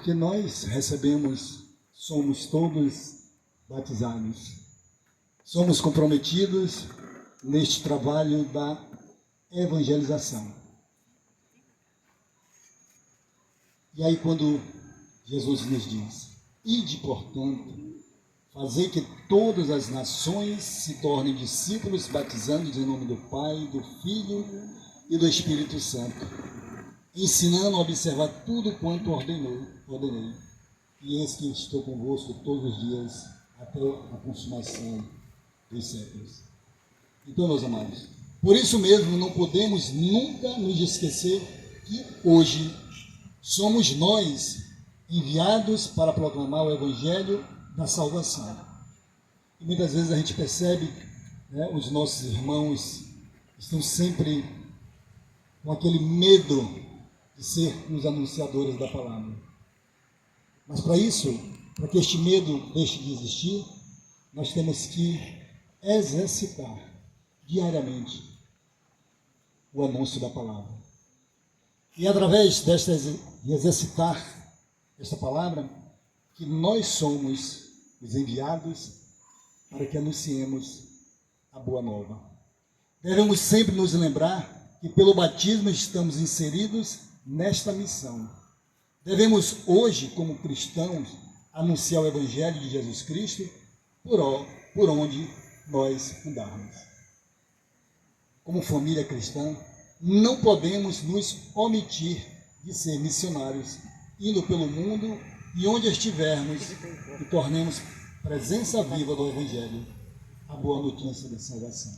Porque nós somos todos batizados, somos comprometidos neste trabalho da evangelização. E aí quando Jesus nos diz, ide, portanto, fazer que todas as nações se tornem discípulos, batizando em nome do Pai, do Filho e do Espírito Santo, ensinando a observar tudo quanto ordenei. E eis que estou convosco todos os dias, até a consumação dos séculos. Então, meus amados, por isso mesmo não podemos nunca nos esquecer que hoje somos nós enviados para proclamar o Evangelho da salvação. E muitas vezes a gente percebe, os nossos irmãos estão sempre com aquele medo de ser os anunciadores da palavra. Mas para isso, para que este medo deixe de existir, nós temos que exercitar diariamente o anúncio da palavra. E através de exercitar esta palavra, que nós somos os enviados para que anunciemos a boa nova. Devemos sempre nos lembrar que pelo batismo estamos inseridos nesta missão. Devemos hoje, como cristãos, anunciar o Evangelho de Jesus Cristo por onde nós andarmos. Como família cristã, não podemos nos omitir de ser missionários, indo pelo mundo e onde estivermos, e tornemos presença viva do Evangelho, a boa notícia da salvação.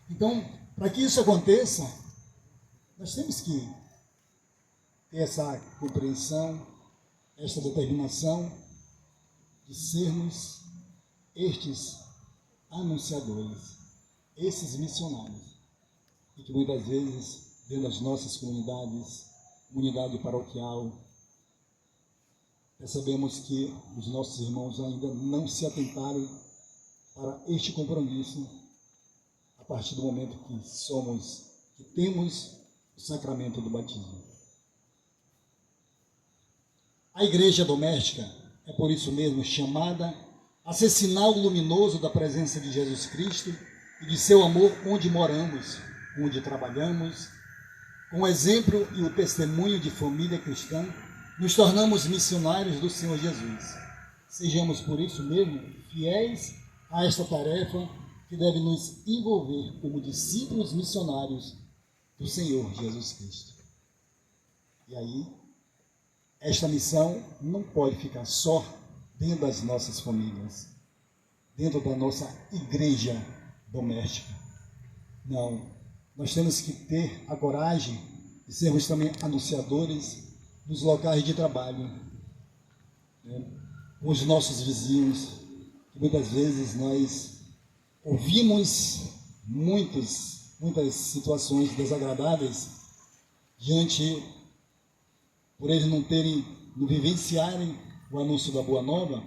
Então, para que isso aconteça, nós temos que ter essa compreensão, essa determinação de sermos estes anunciadores, esses missionários, e que muitas vezes, dentro das nossas comunidades, comunidade paroquial, percebemos que os nossos irmãos ainda não se atentaram para este compromisso a partir do momento que temos o sacramento do batismo. A igreja doméstica é por isso mesmo chamada a ser sinal luminoso da presença de Jesus Cristo e de seu amor onde moramos, onde trabalhamos. Com o exemplo e o testemunho de família cristã, nos tornamos missionários do Senhor Jesus. Sejamos por isso mesmo fiéis a esta tarefa que deve nos envolver como discípulos missionários do Senhor Jesus Cristo. E aí, esta missão não pode ficar só dentro das nossas famílias, dentro da nossa igreja doméstica. Não, nós temos que ter a coragem de sermos também anunciadores nos locais de trabalho, com os nossos vizinhos, que muitas vezes nós ouvimos muitas situações desagradáveis por eles não vivenciarem o anúncio da Boa Nova,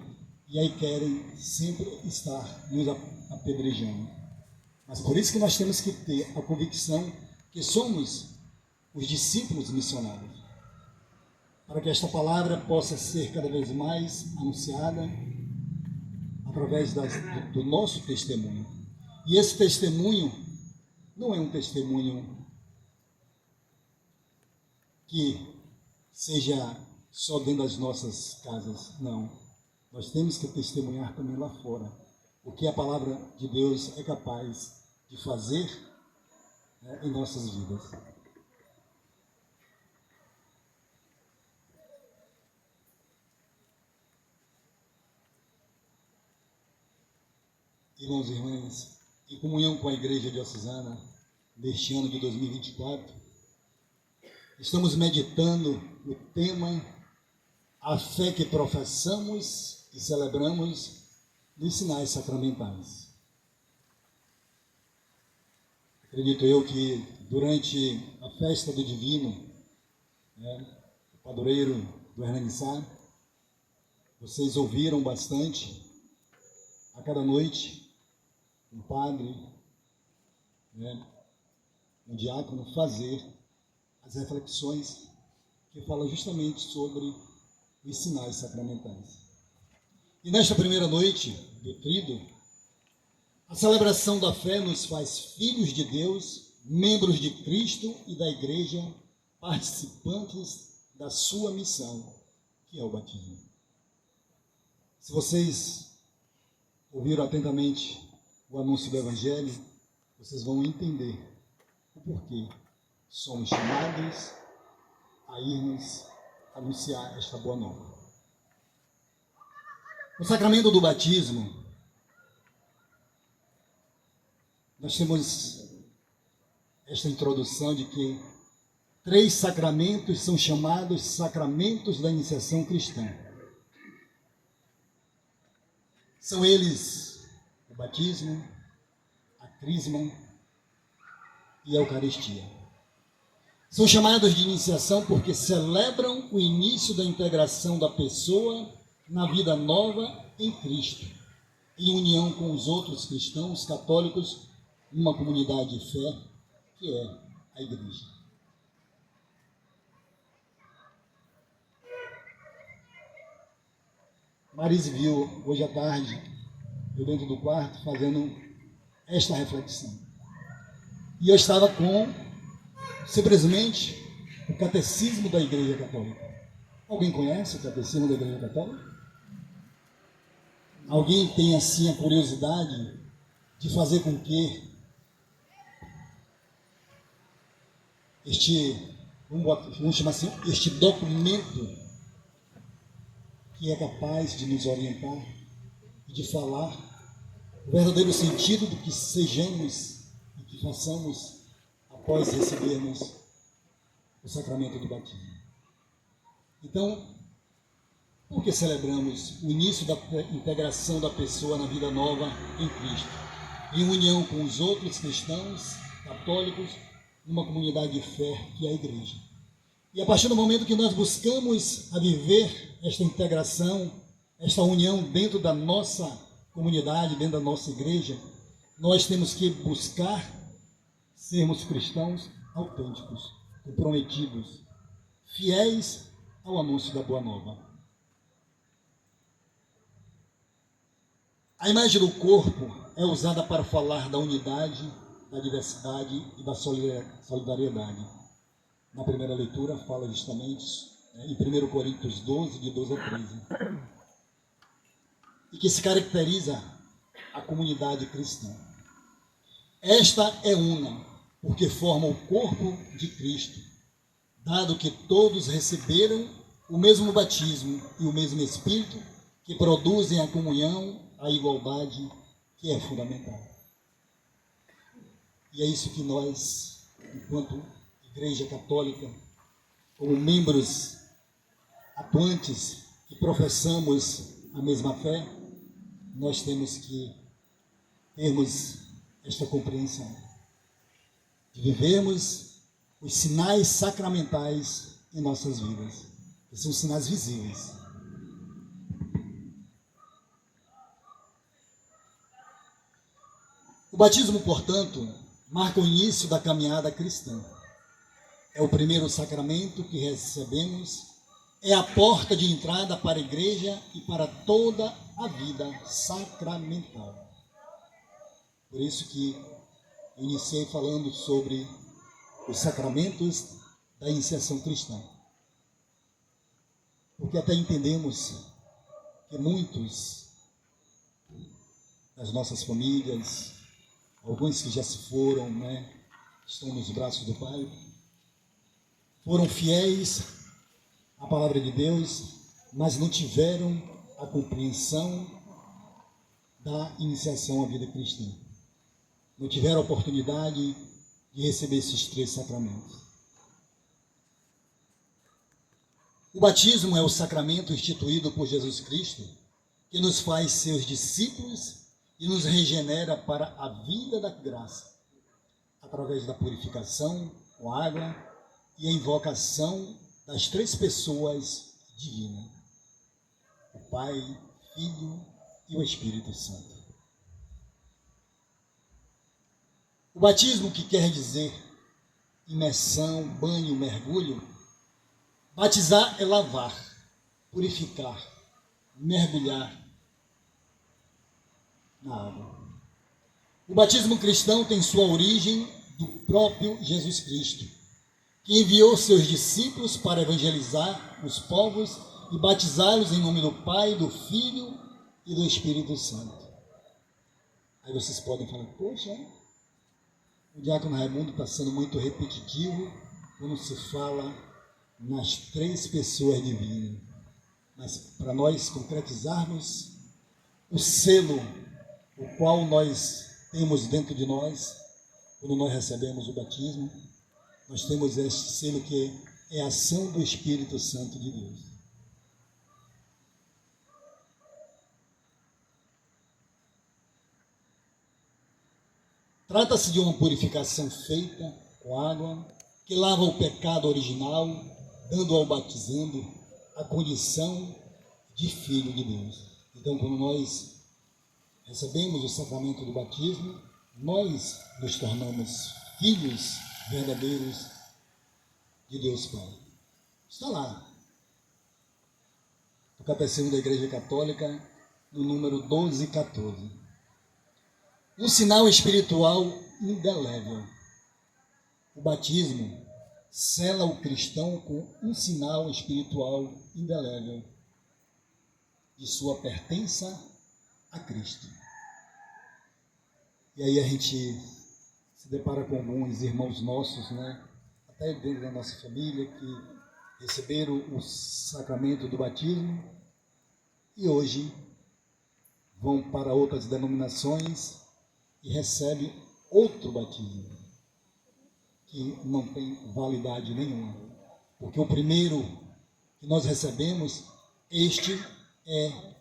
e aí querem sempre estar nos apedrejando. Mas por isso que nós temos que ter a convicção que somos os discípulos missionários, para que esta palavra possa ser cada vez mais anunciada através do nosso testemunho. E esse testemunho não é um testemunho que seja só dentro das nossas casas, não. Nós temos que testemunhar também lá fora o que a palavra de Deus é capaz de fazer em nossas vidas. Irmãos e irmãs, em comunhão com a Igreja Diocesana, neste ano de 2024, estamos meditando o tema A Fé que Professamos e Celebramos nos Sinais Sacramentais. Acredito eu que durante a festa do Divino, o padroeiro do Hernani Sá, vocês ouviram bastante, a cada noite, um padre, um diácono fazer as reflexões que falam justamente sobre os sinais sacramentais. E nesta primeira noite do Tríduo, a celebração da fé nos faz filhos de Deus, membros de Cristo e da Igreja, participantes da sua missão, que é o batismo. Se vocês ouviram atentamente o anúncio do Evangelho, vocês vão entender o porquê somos chamados a irmos anunciar esta boa nova. No sacramento do batismo, nós temos esta introdução de que 3 sacramentos são chamados sacramentos da iniciação cristã. São eles o batismo, a crisma e a Eucaristia. São chamados de iniciação porque celebram o início da integração da pessoa na vida nova em Cristo, em união com os outros cristãos católicos, numa comunidade de fé, que é a Igreja. Marise viu hoje à tarde, eu dentro do quarto, fazendo esta reflexão. E eu estava com, simplesmente, o Catecismo da Igreja Católica. Alguém conhece o Catecismo da Igreja Católica? Alguém tem, assim, a curiosidade de fazer com que vamos chamar assim, este documento que é capaz de nos orientar e de falar o verdadeiro sentido do que sejamos e que façamos após recebermos o sacramento do batismo. Então, por que celebramos o início da integração da pessoa na vida nova em Cristo, em união com os outros cristãos católicos, numa comunidade de fé que é a Igreja? E a partir do momento que nós buscamos a viver esta integração, esta união dentro da nossa comunidade, dentro da nossa igreja, nós temos que buscar sermos cristãos autênticos, comprometidos, fiéis ao anúncio da Boa Nova. A imagem do corpo é usada para falar da unidade, da diversidade e da solidariedade. Na primeira leitura fala justamente em 1 Coríntios 12, de 12 a 13. E que se caracteriza a comunidade cristã. Esta é una, porque forma o corpo de Cristo, dado que todos receberam o mesmo batismo e o mesmo Espírito, que produzem a comunhão, a igualdade, que é fundamental. E é isso que nós, enquanto Igreja Católica, como membros atuantes que professamos a mesma fé, nós temos que termos esta compreensão de vivermos os sinais sacramentais em nossas vidas, que são sinais visíveis. O batismo, portanto, marca o início da caminhada cristã. É o primeiro sacramento que recebemos, é a porta de entrada para a igreja e para toda a vida sacramental. Por isso que eu iniciei falando sobre os sacramentos da iniciação cristã. Porque até entendemos que muitos das nossas famílias, alguns que já se foram, estão nos braços do Pai, foram fiéis à palavra de Deus, mas não tiveram a compreensão da iniciação à vida cristã. Não tiveram a oportunidade de receber esses 3 sacramentos. O batismo é o sacramento instituído por Jesus Cristo, que nos faz seus discípulos e nos regenera para a vida da graça, através da purificação com água e a invocação das 3 pessoas divinas, o Pai, Filho e o Espírito Santo. O batismo, que quer dizer imersão, banho, mergulho, batizar é lavar, purificar, mergulhar na água. O batismo cristão tem sua origem do próprio Jesus Cristo, que enviou seus discípulos para evangelizar os povos e batizá-los em nome do Pai, do Filho e do Espírito Santo. Aí vocês podem falar, poxa, o diácono Raimundo está sendo muito repetitivo quando se fala nas três pessoas divinas. Mas para nós concretizarmos o selo, o qual nós temos dentro de nós, quando nós recebemos o batismo, nós temos este selo que é a ação do Espírito Santo de Deus. Trata-se de uma purificação feita com água, que lava o pecado original, dando ao batizando a condição de filho de Deus. Então, quando nós recebemos o sacramento do batismo, nós nos tornamos filhos verdadeiros de Deus Pai. Está lá, no Catecismo da Igreja Católica, no número 1214. Um sinal espiritual indelével. O batismo sela o cristão com um sinal espiritual indelével de sua pertença a Cristo. E aí a gente se depara com alguns irmãos nossos, até dentro da nossa família, que receberam o sacramento do batismo e hoje vão para outras denominações e recebem outro batismo, que não tem validade nenhuma. Porque o primeiro que nós recebemos, este é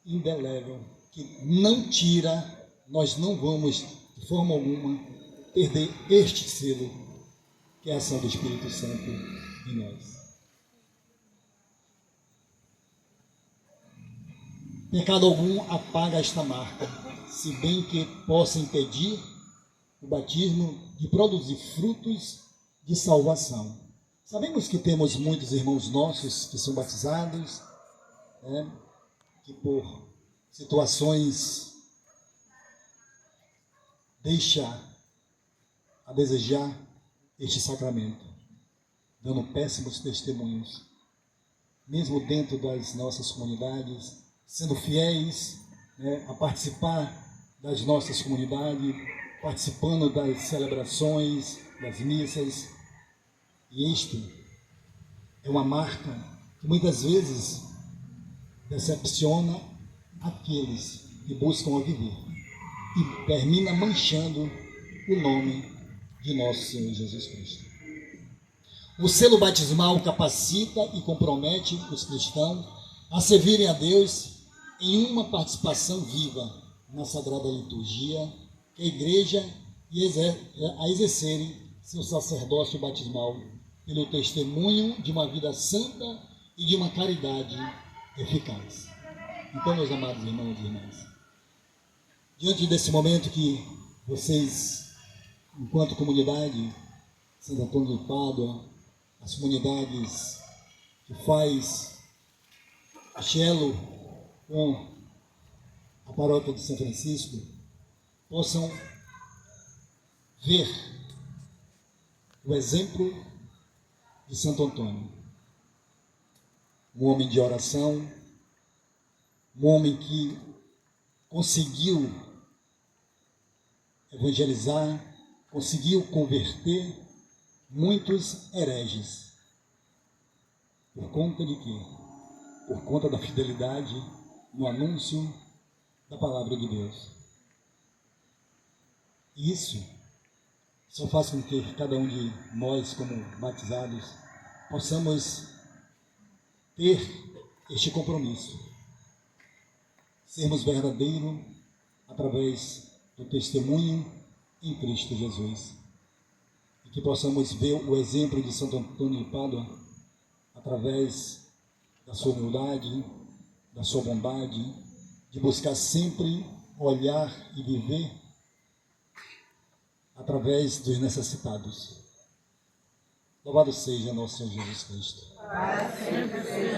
indelével, que não tira, nós não vamos, de forma alguma, perder este selo, que é a ação do Espírito Santo em nós. Pecado algum apaga esta marca, se bem que possa impedir o batismo de produzir frutos de salvação. Sabemos que temos muitos irmãos nossos que são batizados, que por situações deixa a desejar este sacramento, dando péssimos testemunhos, mesmo dentro das nossas comunidades, sendo fiéis a participar das nossas comunidades, participando das celebrações, das missas. E isto é uma marca que muitas vezes decepciona aqueles que buscam a viver e termina manchando o nome de nosso Senhor Jesus Cristo. O selo batismal capacita e compromete os cristãos a servirem a Deus em uma participação viva na Sagrada Liturgia, que a Igreja a exercerem seu sacerdócio batismal pelo testemunho de uma vida santa e de uma caridade eficaz. Então, meus amados irmãos e irmãs, diante desse momento que vocês, enquanto comunidade, Santo Antônio de Pádua, as comunidades que faz a Cielo com a paróquia de São Francisco, possam ver o exemplo de Santo Antônio, um homem de oração, um homem que conseguiu evangelizar, conseguiu converter muitos hereges. Por conta de quê? Por conta da fidelidade no anúncio da palavra de Deus. Isso só faz com que cada um de nós, como batizados, possamos ter este compromisso. Sermos verdadeiros através do testemunho em Cristo Jesus. E que possamos ver o exemplo de Santo Antônio de Pádua através da sua humildade, da sua bondade, de buscar sempre olhar e viver através dos necessitados. Louvado seja nosso Senhor Jesus Cristo. Para sempre seja